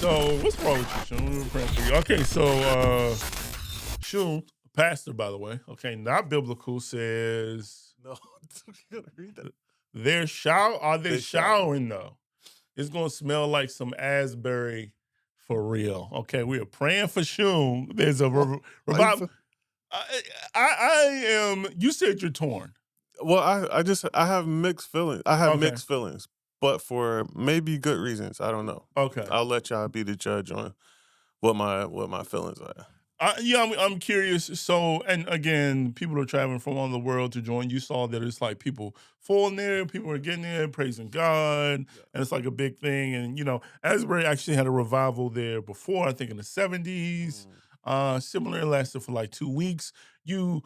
So what's wrong with you, Sean? We were praying for you. Okay, so Sean, pastor, by the way, okay, not biblical, says No, you gotta read that. are they They shower. showering though? It's gonna smell like some Asbury for real. Okay, we are praying for Shum. There's a Why you revival. feel? I am. You said you're torn. Well, I have mixed feelings. I have Okay. mixed feelings, but for maybe good reasons. I don't know. Okay. I'll let y'all be the judge on what my feelings are. Yeah, I'm curious. So, and again, people are traveling from all the world to join. You saw that it's like people falling there, people are getting there, praising God, and Yeah. it's like a big thing. And Asbury actually had a revival there before, I think in the '70s. Mm. Similar, lasted for like 2 weeks. You,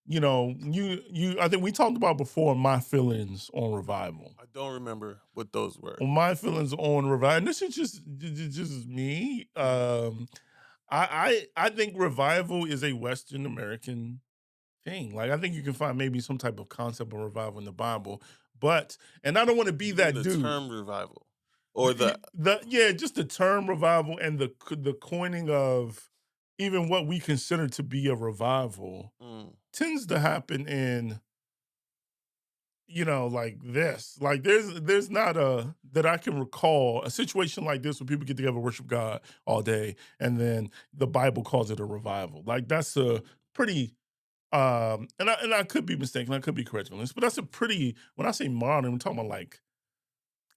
I think we talked about before my feelings on revival. I don't remember what those were. Well, my feelings on revival, and this is just me. Mhm. I think revival is a Western American thing. Like I think you can find maybe some type of concept of revival in the Bible, but and I don't want to be You mean that the dude. term revival, or the? Yeah, just the term revival and the coining of even what we consider to be a revival Mm. tends to happen in like this. Like there's not a that I can recall a situation like this where people get together, worship God all day, and then the Bible calls it a revival. Like that's a pretty and I could be mistaken, I could be correct on this, but that's a pretty when I say modern, we're talking about like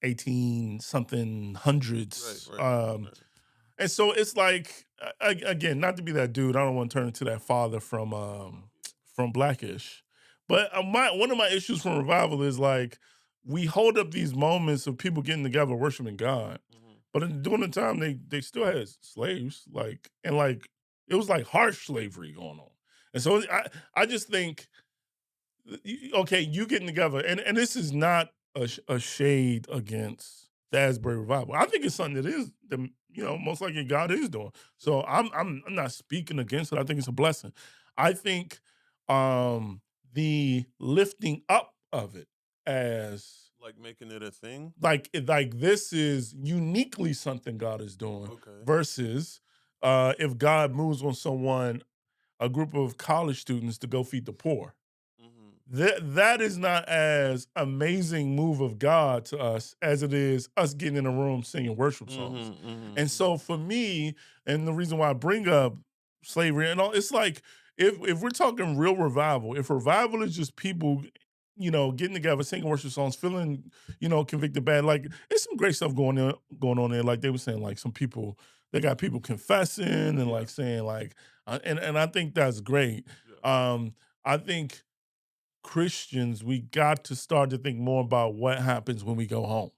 18 something Right, hundreds. right, right. And so it's like again, not to be that dude, I don't want to turn into that father from Blackish. But my one of my issues from revival is like we hold up these moments of people getting together worshiping God, Mhm. but during the time they still had slaves, like and like it was like harsh slavery going on. And so I just think okay, you getting together, and this is not a shade against the Asbury revival. I think it's something that is the most likely God is doing. So I'm not speaking against it. I think it's a blessing. I think the lifting up of it as Like making it a thing. like this is uniquely something God is doing Okay. versus if God moves on someone, a group of college students to go feed the poor Mhm. that is not as amazing move of God to us as it is us getting in a room singing worship songs. Mhm. Mhm. And so for me, and the reason why I bring up slavery and all, it's like if we're talking real revival, if revival is just people, getting together, singing worship songs, feeling, convicted bad, like it's some great stuff going on there. Like they were saying, like some people, they got people confessing and Yeah. like saying like, and I think that's great. Yeah. I think Christians, we got to start to think more about what happens when we go home.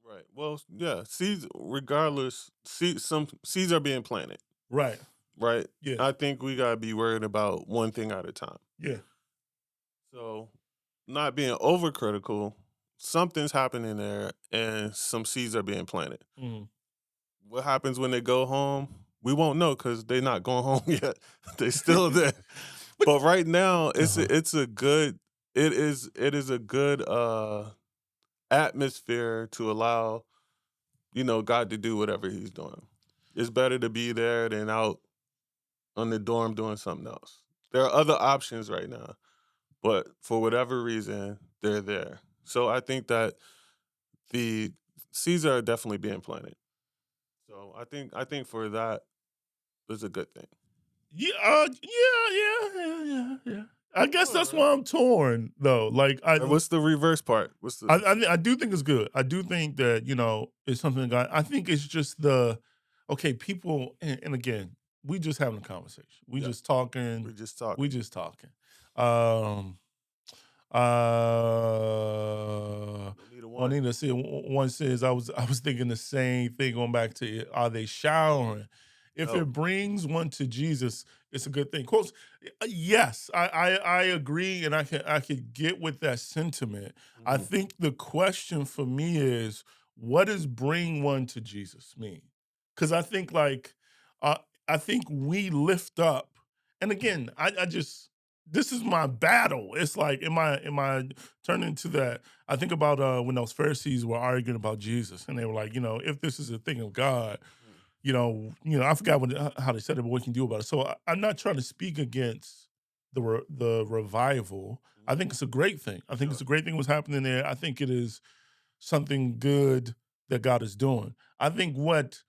Right. Well, yeah. Seeds, regardless, some seeds are being planted. Right. Right. Yeah. I think we gotta be worried about one thing at a time. Yeah. So, not being overcritical, something's happening there, and some seeds are being planted. Mhm. What happens when they go home? We won't know because they're not going home yet. They still there. But But right now, uh-huh. it's a good it is a good atmosphere to allow God to do whatever He's doing. It's better to be there than out on the dorm doing something else. There are other options right now, but for whatever reason, they're there. So I think that the seeds are definitely being planted. So I think for that is a good thing. Yeah, yeah. I guess All that's right. why I'm torn though. Like And what's the reverse part? What's the I do think it's good. I do think that, it's something that I think it's just the okay, people and again, we just having a conversation. We yeah? just talking. We're just We talking. just talking. Um Juanita one. Juanita said one says I was thinking the same thing going back to it. Are they showering? If Oh. it brings one to Jesus, it's a good thing. Quotes, yes, I agree, and I could get with that sentiment. I Mhm. think the question for me is, what does bring one to Jesus mean? Because I think uh, I think we lift up, and again, I just this is my battle. It's like, am I turning into that? I think about when those Pharisees were arguing about Jesus, and they were like, if this is a thing of God, Mm. I forgot how they said it, but what we can do about it. So I'm not trying to speak against the revival. I Mhm. think it's a great thing. I think it's Sure. a great thing what's happening there. I think it is something good that God is doing. I think what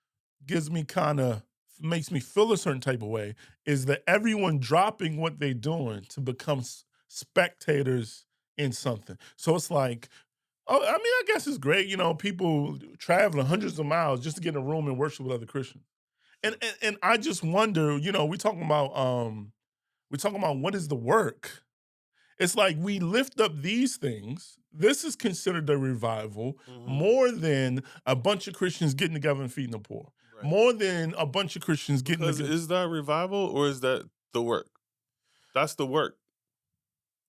gives me kind of makes me feel a certain type of way is that everyone dropping what they're doing to become spectators in something. So it's like, oh, I mean, I guess it's great. People traveling hundreds of miles just to get in a room and worship with other Christians. And Sure. and, and I just wonder, we talking about what is the work? It's like we lift up these things. This is considered a revival Mhm. more than a bunch of Christians getting together and feeding the poor. Right. More than a bunch of Christians getting Because together. is that revival or is that the work? That's the work.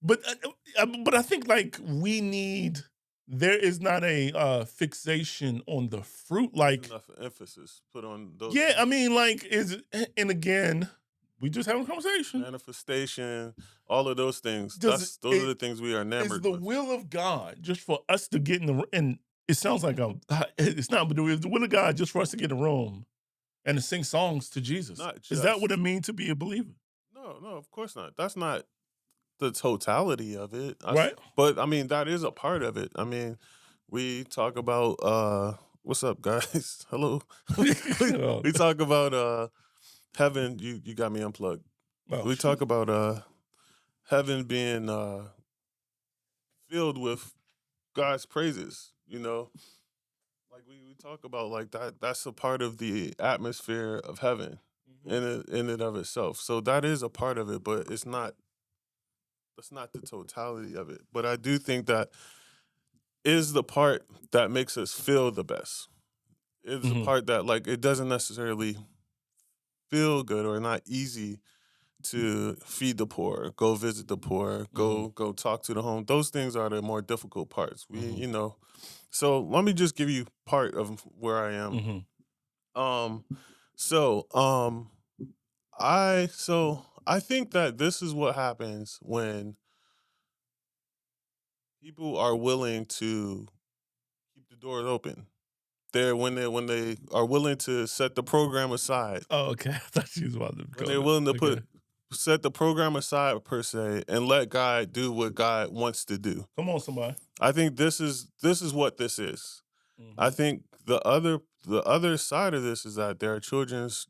But I think like there is not a fixation on the fruit. There's Like, enough emphasis put on those yeah, I things. mean, like, and again, we just having a conversation. Manifestation, all of those things. Does Those are it the things we are is enamored the with. will of God just for us to get in and it sounds like it's not, but it's the will of God just for us to get in a room and to sing songs to Jesus. Not Is that what just. it means to be a believer? No, no, of course not. That's not the totality of it. Right? But I mean, that is a part of it. I mean, we talk about what's up, guys? Hello. we, Oh, we talk about heaven. You got me unplugged. oh, We talk shoot. about heaven being filled with God's praises, Like we talk about like that's a part of the atmosphere of heaven Mhm. in it of itself. So that is a part of it, but that's not the totality of it. But I do think that is the part that makes us feel the best. It's the Mhm. part that like it doesn't necessarily feel good or not easy to feed the poor, go visit the poor, Mhm. go talk to the home. Those things are the more difficult parts. Mhm. So let me just give you part of where I am. Mhm. Um so um I think that this is what happens when people are willing to keep the doors open. They're when they are willing to set the program aside, Oh, okay. I thought you was about to when go they're there. willing to Okay. set the program aside per se and let God do what God wants to do. Come on, somebody. I think this is what this is. I Mhm. think the other side of this is that there are churches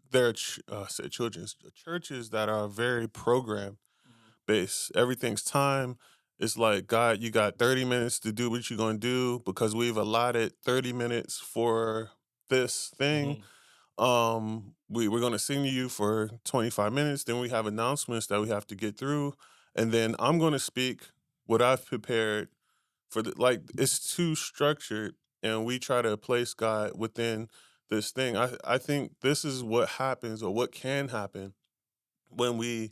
that are very program Mhm. based. Everything's time. It's like, God, you got 30 minutes to do what you're gonna do because we've allotted 30 minutes for this thing. Mhm. We're gonna sing to you for 25 minutes, then we have announcements that we have to get through, and then I'm gonna speak what I've prepared for the like it's too structured and we try to place God within this thing. I think this is what happens or what can happen when we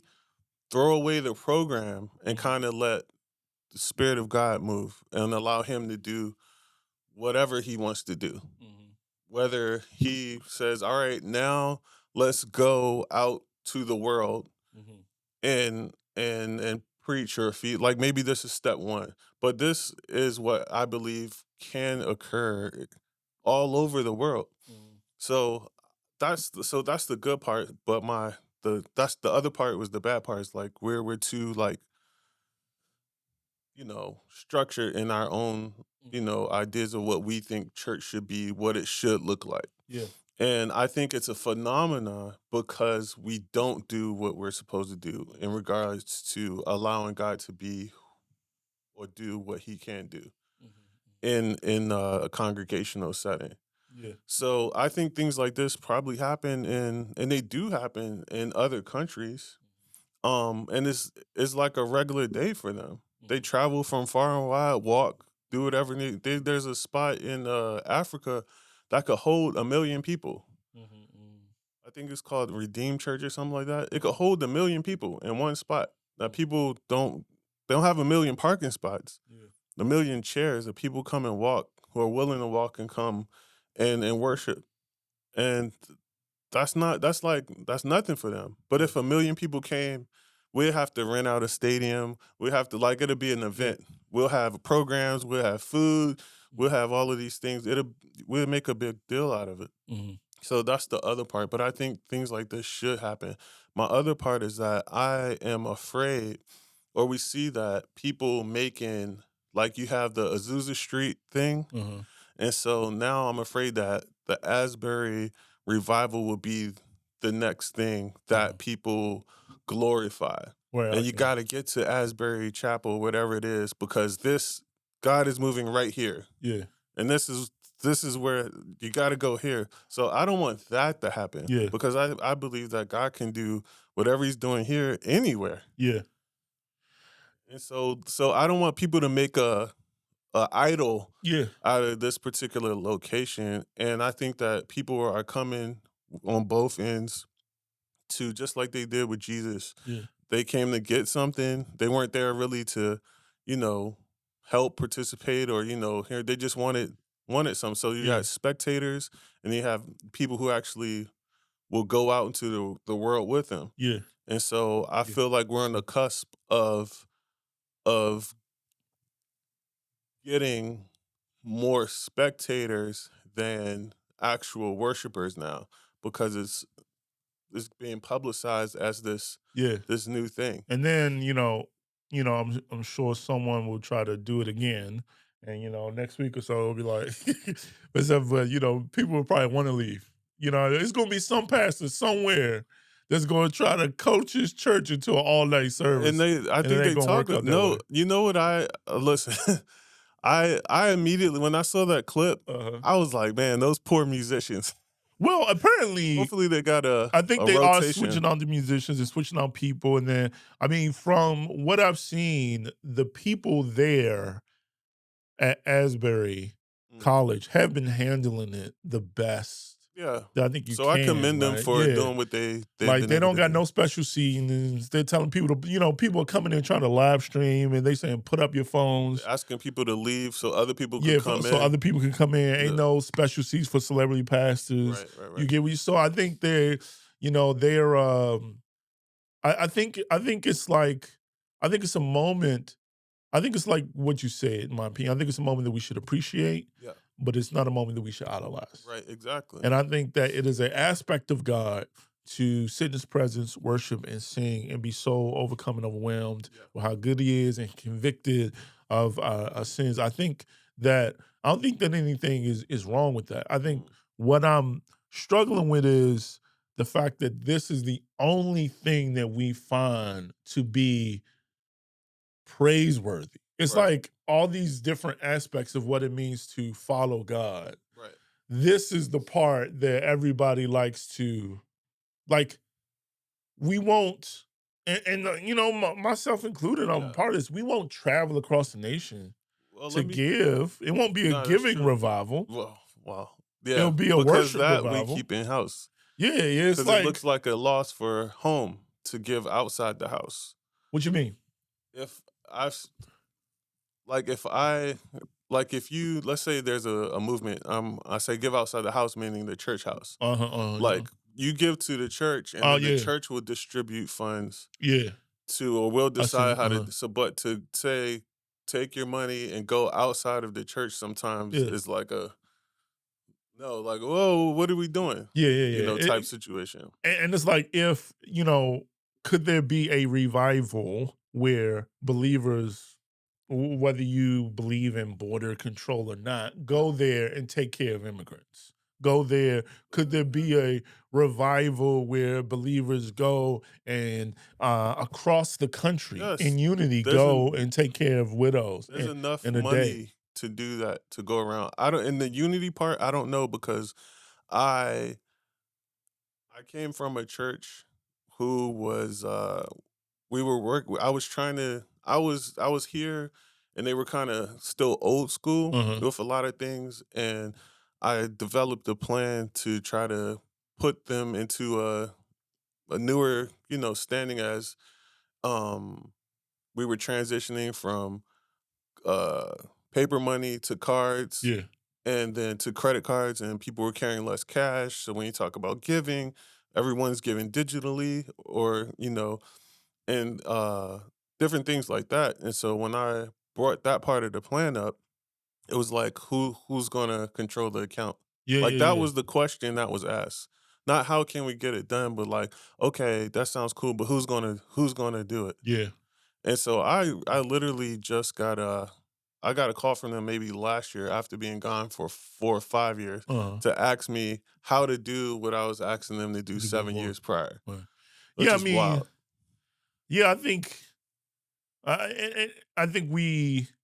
throw away the program and Mhm. kind of let the spirit of God move and allow him to do whatever he wants to do. Mhm. Whether he says, "All right, now let's go out to the world Mhm. and preach or feed," like maybe this is step 1, but this is what I believe can occur all over the world. Mhm. So that's the good part, but that's the other part was the bad part. Is like where we're too like, structured in our own, Mhm. ideas of what we think church should be, what it should look like. Yeah. And I think it's a phenomenon because we don't do what we're supposed to do in Mhm. regards to allowing God to be or do what he can do Mhm. Mhm. in a congregational setting. Yeah. So I think things like this probably happen and they do happen in other countries. And it's like a regular day for them. They Mhm. travel from far and wide, walk, do whatever there's a spot in Africa that could hold 1 million people. Mhm. Mhm. I think it's called Redeemed Church or something like that. It could Mhm. hold 1 million people in one spot. That Mhm. people don't they don't have 1 million parking spots, Yeah. 1 million chairs that people come and walk who are willing to walk and come and worship. And that's nothing for them. But Yeah. if 1 million people came, we'd have to rent out a stadium. We have to like it'll be an Yeah. event. We'll have programs. We'll have food. We'll Mhm. have all of these things. We'll make a big deal out of it. Mhm. So that's the other part, but I think things like this should happen. My other part is that I am afraid, or we see that people making, like, you have the Azusa Street thing, Uh-huh. and so now I'm afraid that the Asbury revival will be the next thing Uh-huh. that people glorify. And Well, you yeah. got to get to Asbury Chapel, whatever it is, because this God is moving right here. Yeah. And this is where you got to go here. So I don't want that to happen Yeah. because I believe that God can do whatever he's doing here anywhere. Yeah. And so I don't want people to make a idol Yeah. out of this particular location. And I think that people are coming on both ends to, just like they did with Jesus. Yeah. They came to get something. They weren't there really to, you know, help participate or, here they just wanted something. So you Yeah. got spectators and you have people who actually will go out into the world with them. Yeah. And so I Yeah. feel like we're on the cusp of getting more spectators than actual worshipers now because it's being publicized as Yeah. this new thing. And then, I'm sure someone will try to do it again. And, next week or so it'll be like but people will probably want to leave. It's gonna be some pastor somewhere that's gonna try to coach his church into an all-night And service. I And it think ain't they gonna talk work out that no, way. you know what listen, I immediately when I saw that clip, Uh-huh. I was like, "Man, those poor musicians." Well, apparently Hopefully they got I think a they are rotation. switching on the musicians and switching on people. And then, I mean, from what I've seen, the people there at Asbury Mm, College have been handling it the best yeah. that I think you So I can, commend them right? for Yeah. doing what they've Like been they able don't to got do. no special seating. They're telling people to, people are coming in trying to live stream and they saying put up your phones. Asking people to leave so other people could Yeah, come so in. other people can come in. Ain't Yeah. no special seats for celebrity pastors. Right, right, You right. get what you so I think they're I think it's like I think it's a moment. I think it's like what you said, in my opinion. I think it's a moment that we should appreciate, Yeah. but it's not a moment that we should idolize. Right, exactly. And I think that it is an aspect of God to sit in his presence, worship, and sing, and be so overcome and overwhelmed Yeah. with how good he is and convicted of our sins. I don't think that anything is wrong with that. I think Mhm. what I'm struggling with is the fact that this is the only thing that we find to be praiseworthy. It's Right, like all these different aspects of what it means to follow God. right. This is the part that everybody likes to like. We won't, myself included, I'm Yeah. part of this. We won't travel across the nation Well, to let me give. It won't be a No, that's giving true. revival. Well, wow. It'll Yeah, be a because worship that we revival. keep in house. Yeah, yeah. It's Because it like, looks like a loss for home to give outside the house. what you mean? If I've s like, if I like, if you let's say there's a movement, I say give outside the house, meaning the church house. Uh-huh, uh-huh, yeah. Like, you give to the church, and Oh then the yeah, church will distribute funds yeah. to or will I see. decide how Uh-huh. to but to say, take your money and go outside of the church sometimes Yeah, is like a no, like, "Whoa, what are we doing?" yeah, yeah, yeah. Type situation. And it's like if could there be a revival where believers, whether you believe in border control or not, Yeah. go there and take care of immigrants? Go there. Could there be a revival where believers go and across the country Yes. in unity There's an go and take care of widows there's enough in a day? money to do that, to go around. I don't in the unity part, I don't know because I I came from a church who was we were work I was trying to I was here and they were kind of still old school Uh-huh. with a lot of things and I developed a plan to try to put them into a newer, standing as um we were transitioning from uh paper money to cards Yeah. and then to credit cards and people were carrying less cash. So when you talk about giving, everyone's giving digitally or, and different things like that. And so when I brought that part of the plan up, it was like who's gonna control the account? Yeah, Like, yeah, that yeah. was the question that was asked. Not how can we get it done, but like, okay, that sounds cool, but who's gonna do it? Yeah. And so I literally just got a call from them maybe last year after being gone for 4 or 5 years Uh-huh. to ask me how to do what I was asking them to do To 7 before. years prior, Right. which Yeah, I is mean, wild. yeah, I think I think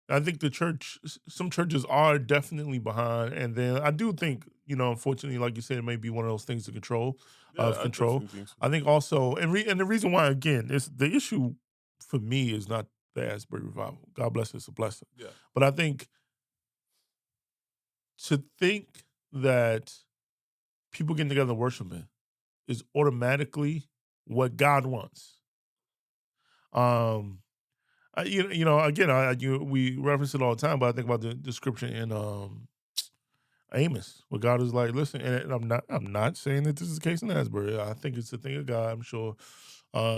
I think the church, some churches are definitely behind, and then I do think, unfortunately, like you said, it may be one of those things Yeah, of I control. definitely think so. I think also, and the reason why, again, is the issue for me is not the Asbury revival. God bless, it's a blessing, Yeah. but I think to think that people getting together and worshiping is automatically what God wants. Um, again, we reference it all the time, but I think about the description in Amos, where God is like, listen, and I'm not saying that this is the case in Asbury. I think it's a thing of God. I'm sure,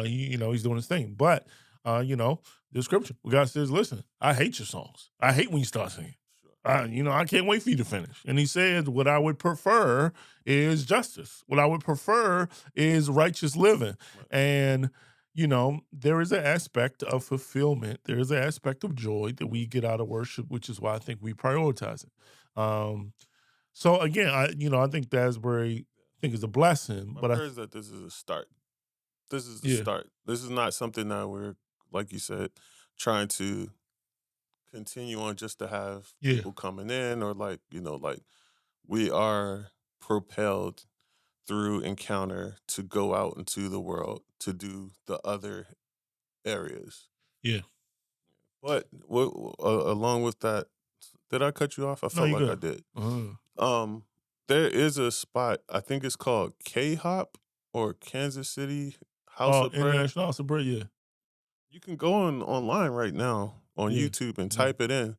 he's doing his thing. But, the scripture, where God says, listen, I hate your songs. I hate when you start singing. Sure. I can't wait for you to finish. And he says, what I would prefer is justice. What I would prefer is righteous living. Right. And, there is an aspect of fulfillment. There is an aspect of joy that we get out of worship, which is why I think we prioritize it. Um, so again, I think the Asbury thing is a blessing, My but prayer is that this is a start. This is the yeah, start. This is not something that we're, like you said, trying to continue on just to have yeah, people coming in or like, like we are propelled through encounter to go out into the world to do the other areas. yeah. But along with that, did I cut you off? I No, felt you like good. I did. Uh, Um, there is a spot, I think it's called K Hop or Kansas City House oh, of Prayer. International House of Prayer, yeah, You can go online right now on yeah, YouTube and yeah, type it in.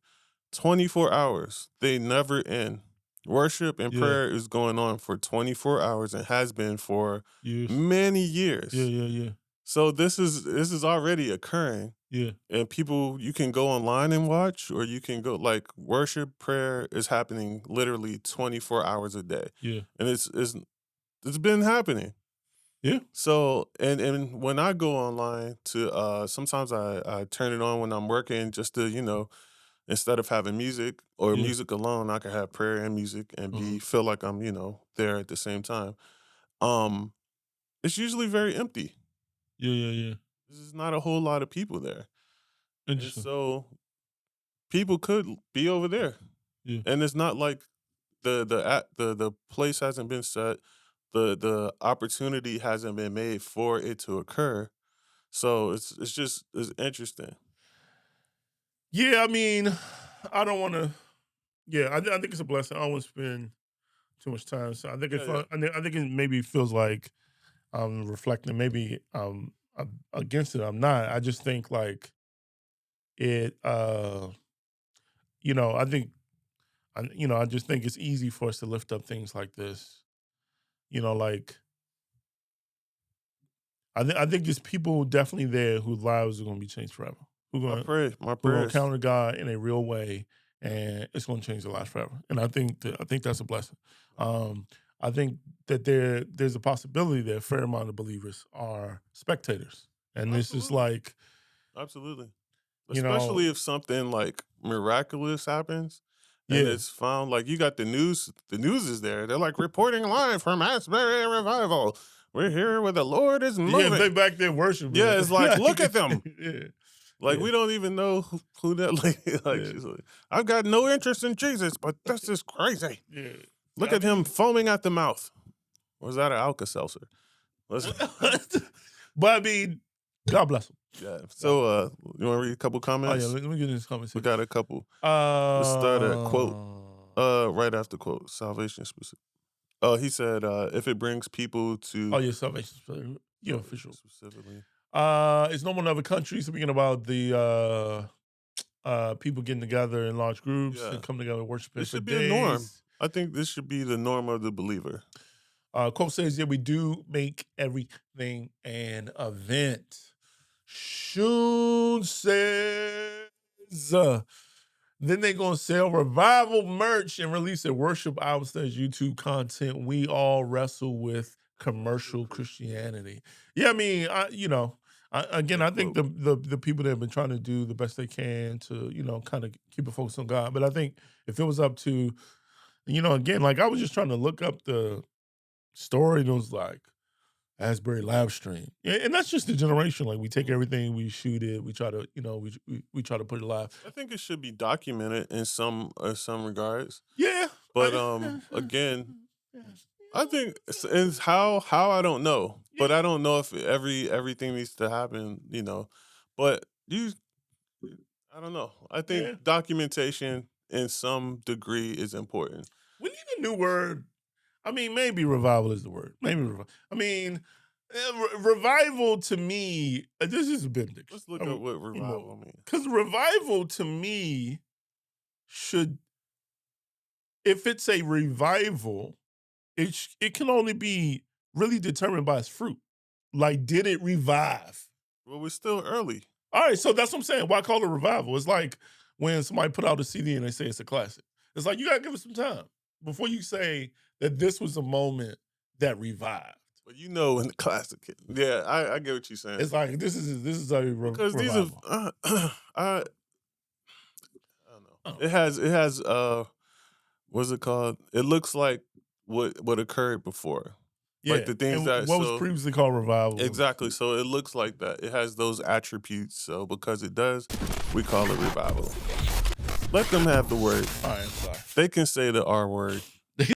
24 hours. They never end. Worship and yeah. prayer is going on for 24 hours and has been for Years. many Yeah, years. yeah, yeah, So this is already occurring, yeah, and people, you can go online and watch, or you can go, like, worship prayer is happening literally 24 hours a day. yeah, And it's been happening. yeah, So, and when I go online to sometimes I turn it on when I'm working just to, instead of having music or yeah. music alone, I could have prayer and music and Uh-huh. be feel like I'm, there at the same time. Um, it's usually very empty. Yeah, yeah, yeah. There's not a whole lot of people there. And Interesting. so people could be over there. Yeah, And it's not like the place hasn't been set. The opportunity hasn't been made for it to occur. So it's interesting. yeah. I mean, I don't want to. Yeah, I think it's a blessing. I don't want to spend too much time. So I think Yeah, yeah. I think it maybe feels like I'm reflecting. Maybe I'm against it. I'm not. I just think like it. I think I just think it's easy for us to lift up things like this. Like I think there's people definitely there whose lives are going to be changed forever. My Who are gonna prayers. encounter God in a real way, and it's gonna change their lives forever. And I think that's a blessing. Um, I think that there's a possibility that a fair amount of believers are spectators, and this is Absolutely. like Absolutely. you know, Especially if something like miraculous happens and yeah, it's found, like, you got the news is there. They're like reporting live from Asbury Revival. We're here where the Lord is yeah, moving. they back there worshiping, Yeah, it's like, look at them. yeah, Like, yeah, we don't even know who that lady like, yeah, she's like, I've got no interest in Jesus, but this is crazy. yeah. Look I at him mean, foaming at the mouth. Or is that an Alka-Seltzer? Let's but I mean, God bless them. yeah. God So bless. you wanna read a couple Oh yeah, comments? let me get in this We conversation. got a couple. Let's start at quote. Uh, Right after quote, salvation specific. Oh, he said, if it brings people oh to yeah, salvation, yeah, for salvation sure. specifically. It's normal in other countries. Speaking about the people getting together in large groups Yeah. and coming together worshiping This for should be a norm. days. I think this should be the norm of the believer. Quote says, "Yeah, we do make everything an event." Shun says, Then they gonna sell revival merch and release a worship album slash YouTube content. We all wrestle with commercial Christianity. Yeah, I mean, again, Good I think quote. the people that have been trying to do the best they can to kind of keep it focused on God. But I think if it was up to again, like I was just trying to look up the story, and it was like Asbury live stream. Yeah, and that's just the generation. Like we take Mm. everything, we shoot it, we try to, we try to put it live. I think it should be documented in some regards. Yeah. But again, I think it's how I don't know, Yeah. but I don't know if everything needs to happen, But I don't know. I think Yeah. documentation in some degree is important. We need a new word. I mean, maybe revival is the word. Maybe I mean, revival to me. This is a benediction. Let's look up what revival means. Because revival to me should, if it's a revival, it can only be really determined by its fruit. Like, did it revive? Well, we're still early. All right, so that's what I'm saying. Why call it revival? It's like when somebody put out a CD and they say it's a classic. It's like you gotta give it some time before you say that this was a moment that revived. But when the classic hit. Yeah, I get what you're saying. It's like this is a Because these are revival. I don't know. Oh, It has what's it called? It looks like what occurred before. Like yeah. the things And that what was so previously called revival. exactly. So it looks like that. It has those attributes. So because it does, we call it revival. Let them have the word. All right, I'm sorry. They can say the R word.